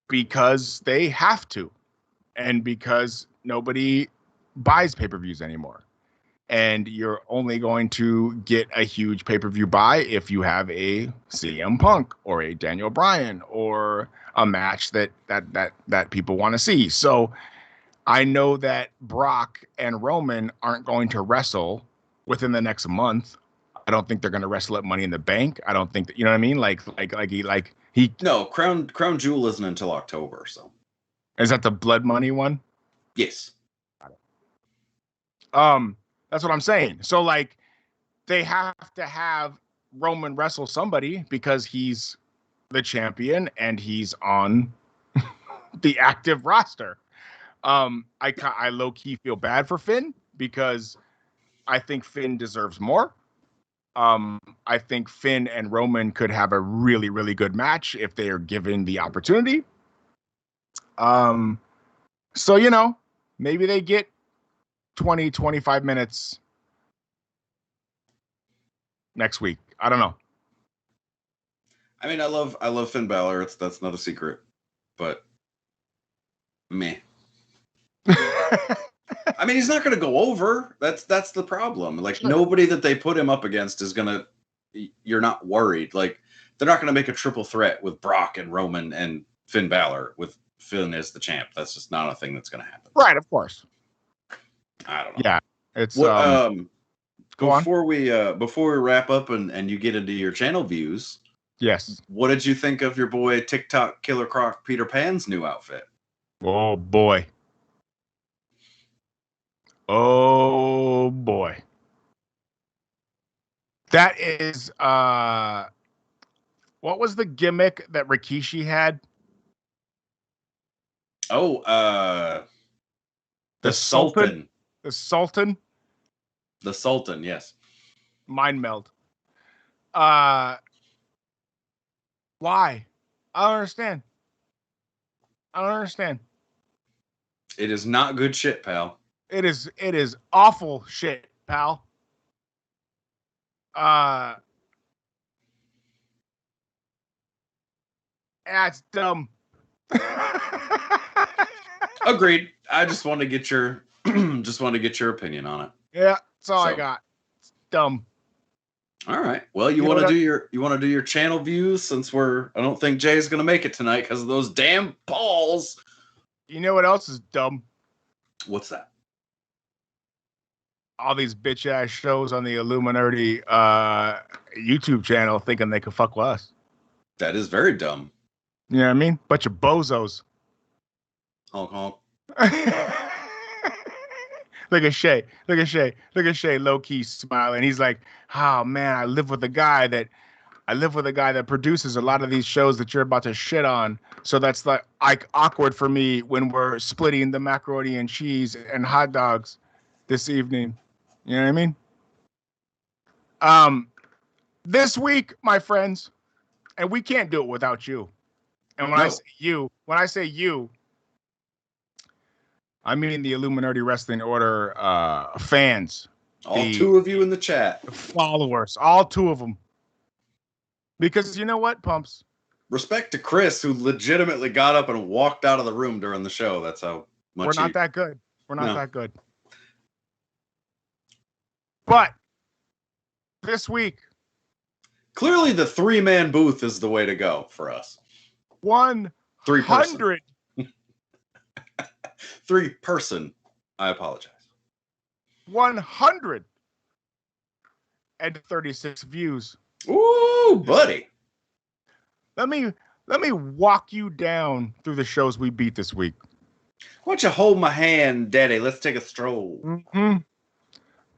because they have to, and because nobody buys pay-per-views anymore. and you're only going to get a huge pay-per-view buy if you have a CM Punk or a Daniel Bryan or a match that people want to see. So I know that Brock and Roman aren't going to wrestle within the next month. I don't think they're going to wrestle at Money in the Bank. I don't think that, you know what I mean? He. No, Crown Jewel isn't until October. So Is that the Blood Money one? yes. That's what I'm saying. So like, they have to have Roman wrestle somebody because he's the champion and he's on the active roster. I low key feel bad for Finn because I think Finn deserves more. I think Finn and Roman could have a really, really good match if they are given the opportunity. So, you know, maybe they get 20, 25 minutes next week. I don't know. I mean, I love Finn Balor. That's not a secret, but meh. I mean, he's not going to go over. That's the problem. Like, sure. Nobody that they put him up against is going to. You're not worried. Like, they're not going to make a triple threat with Brock and Roman and Finn Balor with Finn as the champ. That's just not a thing that's going to happen. Right, of course. I don't know. Yeah, it's before we wrap up and you get into your channel views. Yes. What did you think of your boy TikTok Killer Croc Peter Pan's new outfit? Oh boy. Oh boy. That is what was the gimmick that Rikishi had? Oh, the Sultan. The Sultan? The Sultan, yes. Mind meld. Why? I don't understand. It is not good shit, pal. It is awful shit, pal. That's dumb. Agreed. I just want to get your opinion on it. Yeah, that's all I got. It's dumb. All right. Well, you want to do your channel views since I don't think Jay's going to make it tonight because of those damn balls. You know what else is dumb? What's that? All these bitch ass shows on the Illuminerdi YouTube channel thinking they could fuck with us. That is very dumb. You know what I mean? Bunch of bozos. Honk honk. Look at Shay. Low key smiling. He's like, "Oh man, I live with a guy that produces a lot of these shows that you're about to shit on. So that's like awkward for me when we're splitting the macaroni and cheese and hot dogs this evening." You know what I mean? This week, my friends, and we can't do it without you. And when I say you, I mean the Illuminerdi Wrestling Order fans. All two of you in the chat. Followers, all two of them. Because you know what, Pumps? Respect to Chris, who legitimately got up and walked out of the room during the show. That's how much we're not that good. We're not that good. But this week, clearly the 3-man booth is the way to go for us. 100. 3-person. I apologize. 136 views. Ooh, buddy. Let me walk you down through the shows we beat this week. Why don't you hold my hand, Daddy? Let's take a stroll. Mm-hmm.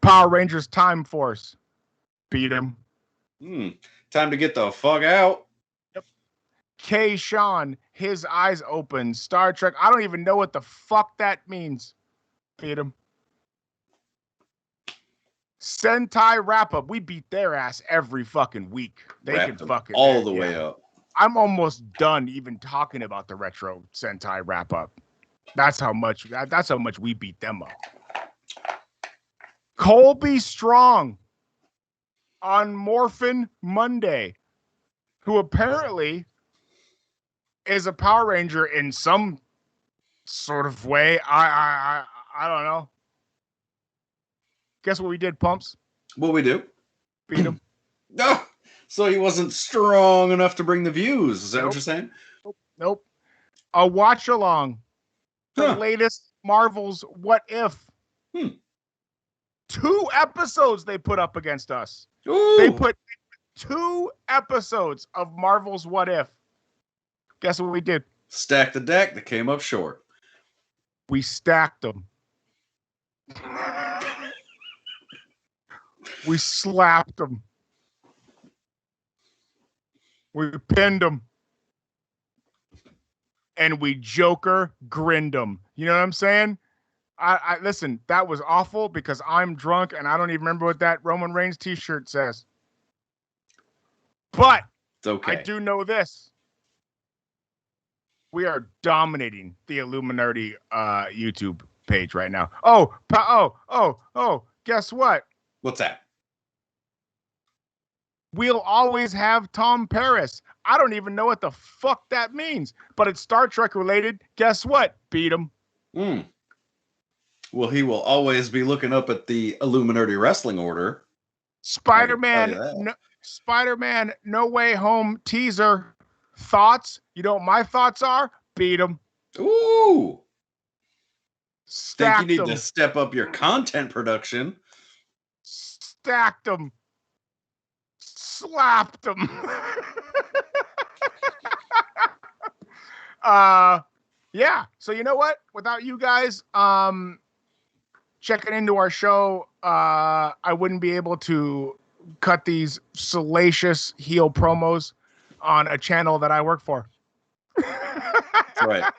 Power Rangers Time Force. Beat him. Time to get the fuck out. Yep. K. Sean, his eyes open. Star Trek. I don't even know what the fuck that means. Beat him. Sentai Wrap Up. We beat their ass every fucking week. They can fucking all the way up. I'm almost done even talking about the retro Sentai Wrap Up. That's how much we beat them up. Colby Strong on Morphin Monday, who apparently is a Power Ranger in some sort of way. I don't know. Guess what we did, Pumps? What we do? Beat him. No. So he wasn't strong enough to bring the views. Is that what Nope. you're saying? Nope. A watch along. The Huh. latest Marvel's What If. 2 episodes they put up against us. Ooh. They put 2 episodes of Marvel's What If. Guess what we did? Stacked the deck that came up short. We stacked them. We slapped them. We pinned them. And we Joker grinned them. You know what I'm saying? I listen, that was awful because I'm drunk and I don't even remember what that Roman Reigns t-shirt says. But It's okay. I do know this. We are dominating the Illuminerdi YouTube page right now. Guess what? What's that? We'll always have Tom Paris. I don't even know what the fuck that means, but it's Star Trek related. Guess what? Beat him. Well, he will always be looking up at the Illuminerdi Wrestling Order. Spider-Man, No Way Home teaser. Thoughts? You know what my thoughts are? Beat him. Ooh. Stacked Think you need him. to step up your content production. Stacked him. Slapped him. Yeah. So you know what? Without you guys checking into our show, I wouldn't be able to cut these salacious heel promos on a channel that I work for. That's right.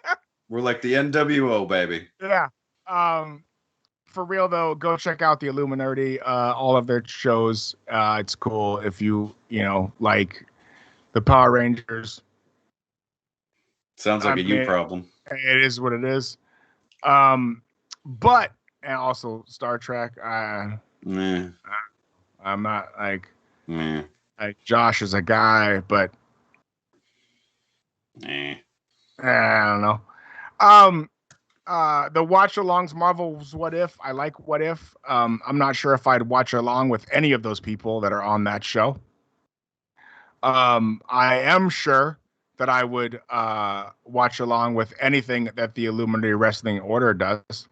We're like the NWO, baby. Yeah. For real though, go check out the Illuminerdi, all of their shows. It's cool if you like the Power Rangers. Sounds like you problem. It is what it is. But and also Star Trek. I'm not like Josh is a guy, but I don't know. The watch alongs Marvel's What If. I like What If. I'm not sure if I'd watch along with any of those people that are on that show. I am sure that I would watch along with anything that the Illuminati Wrestling Order does.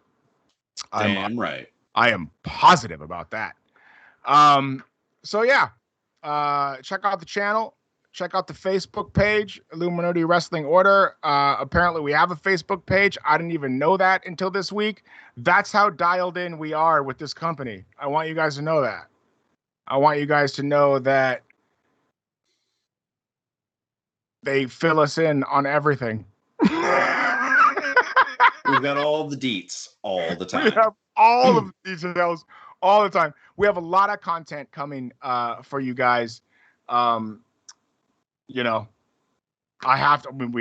Damn right. I am positive about that. So yeah, check out the channel. Check out the Facebook page, Illuminati Wrestling Order. Apparently, we have a Facebook page. I didn't even know that until this week. That's how dialed in we are with this company. I want you guys to know that. I want you guys to know that they fill us in on everything. We've got all the deets all the time. We have all of the details all the time. We have a lot of content coming for you guys. We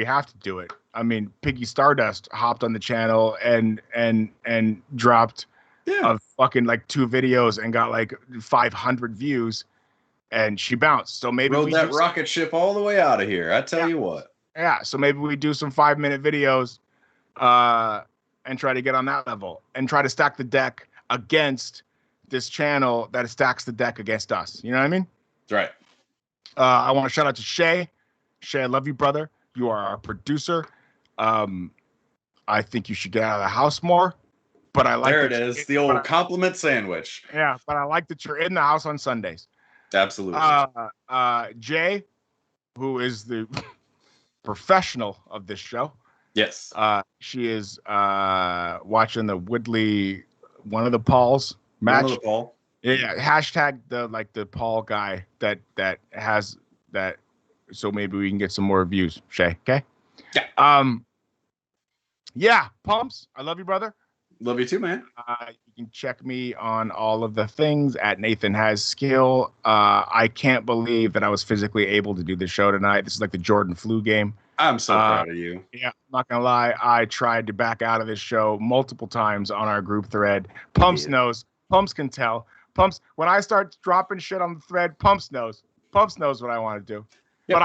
have to do it. I mean, Piggy Stardust hopped on the channel and dropped fucking like 2 videos and got like 500 views, and she bounced. So maybe rode that rocket ship all the way out of here. I tell you what. Yeah. So maybe we do some 5-minute videos, and try to get on that level and try to stack the deck against this channel that stacks the deck against us. You know what I mean? That's right. I want to shout out to Shay. Shay, I love you, brother. You are our producer. I think you should get out of the house more. But I like there it is, the old compliment sandwich. Yeah, but I like that you're in the house on Sundays. Absolutely. Jay, who is the professional of this show. Yes. She is watching the Woodley, one of the Pauls match. One of the Paul. Yeah, hashtag the Paul guy that has that, so maybe we can get some more views. Shay, okay? Yeah. Yeah, Pumps. I love you, brother. Love you too, man. You can check me on all of the things at Nathan Has Skill. I can't believe that I was physically able to do this show tonight. This is like the Jordan flu game. I'm so proud of you. Yeah, I'm not gonna lie. I tried to back out of this show multiple times on our group thread. Pumps knows. Pumps can tell. Pumps, when I start dropping shit on the thread, Pumps knows. Pumps knows what I want to do. Yep.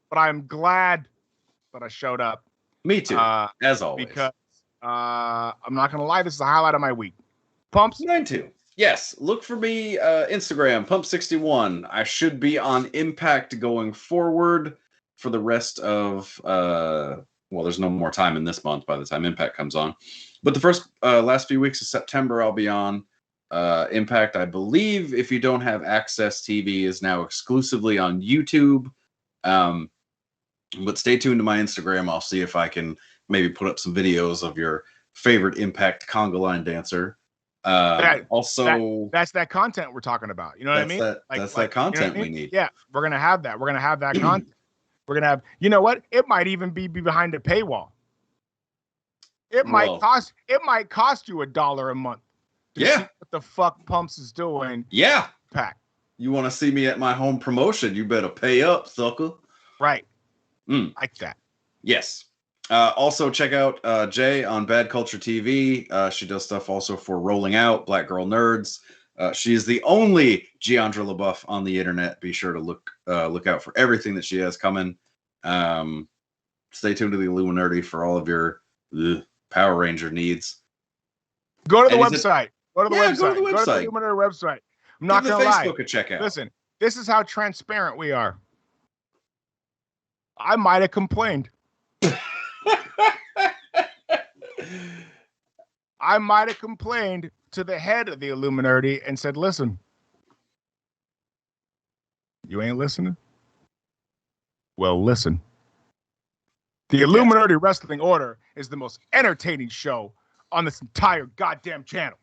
But I'm glad that I showed up. Me too. As always. Because I'm not gonna lie, this is the highlight of my week. Pumps. Mine too. Yes, look for me, Instagram, Pump61. I should be on Impact going forward for the rest of, well, there's no more time in this month by the time Impact comes on. But the first, last few weeks of September, I'll be on Impact. I believe if you don't have Access TV is now exclusively on YouTube. But stay tuned to my Instagram. I'll see if I can maybe put up some videos of your favorite Impact conga line dancer. That's that content we're talking about. You know what I mean? That's that content we need. Yeah, we're gonna have that. We're gonna have that content. We're gonna have. You know what? It might even be behind a paywall. It might cost you $1 a month. To see what the fuck Pumps is doing? Yeah. Pack. You want to see me at my home promotion? You better pay up, sucker. Right. Like that. Yes. Also, check out Jay on Bad Culture TV. She does stuff also for Rolling Out, Black Girl Nerds. She is the only Giandra LaBeouf on the internet. Be sure to look out for everything that she has coming. Stay tuned to the Illuminerdi for all of your Power Ranger needs. Go to the website. Go to the website. Go to the Illuminerdi website. I'm not going to lie. Facebook a check out. Listen, this is how transparent we are. I might have complained. I might have complained to the head of the Illuminerdi and said, listen, you ain't listening? Well, listen. The Illuminerdi Wrestling Order is the most entertaining show on this entire goddamn channel.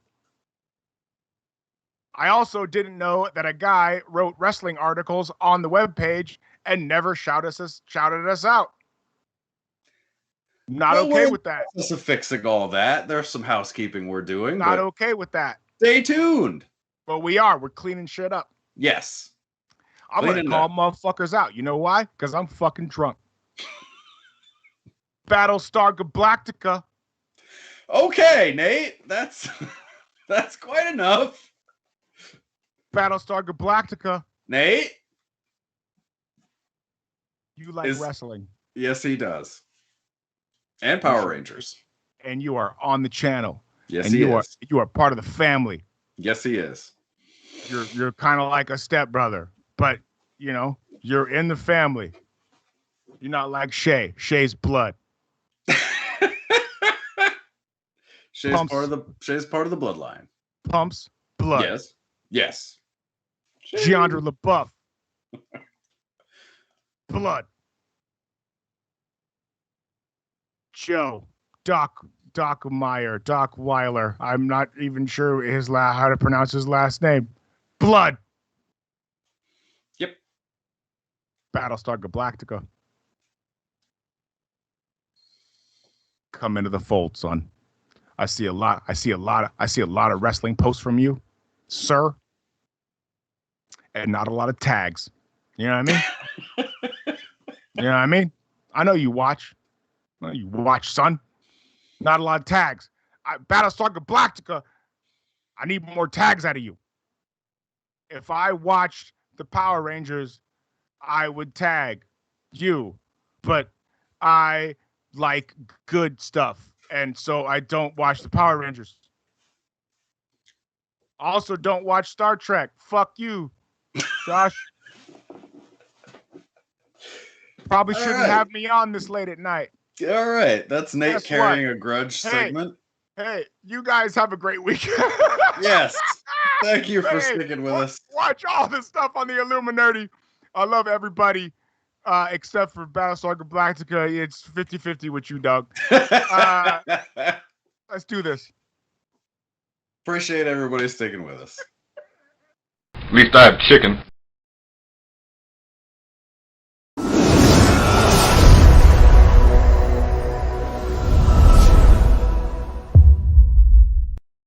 I also didn't know that a guy wrote wrestling articles on the webpage and never shouted us out. Not okay with that. Just fixing all that. There's some housekeeping we're doing. Not okay with that. Stay tuned. But we are. We're cleaning shit up. Yes. I'm going to call motherfuckers out. You know why? Because I'm fucking drunk. Battlestar Galactica. Okay, Nate. That's quite enough. Battlestar Galactica. Nate? You like wrestling. Yes, he does. And Power Rangers. And you are on the channel. Yes, he is. You are part of the family. Yes, he is. You're kind of like a stepbrother, but you're in the family. You're not like Shay. Shay's blood. Shay's part of the bloodline. Pumps blood. Yes. Giandra LaBeouf. Blood. Joe. Doc Weiler. I'm not even sure how to pronounce his last name. Blood. Yep. Battlestar Galactica. Come into the fold, son. I see a lot of wrestling posts from you, sir. And not a lot of tags. You know what I mean? You know what I mean? I know you watch. Son. Not a lot of tags. Battlestar Galactica, I need more tags out of you. If I watched the Power Rangers, I would tag you. But I like good stuff. And so I don't watch the Power Rangers. Also don't watch Star Trek. Fuck you, Josh. Probably shouldn't have me on this late at night. All right. That's Nate carrying a grudge segment. Hey, you guys have a great weekend. Yes. Thank you for sticking with us. Watch all this stuff on the Illuminerdi. I love everybody except for Battlestar Galactica. It's 50-50 with you, Doug. Let's do this. Appreciate everybody sticking with us. At least I have chicken.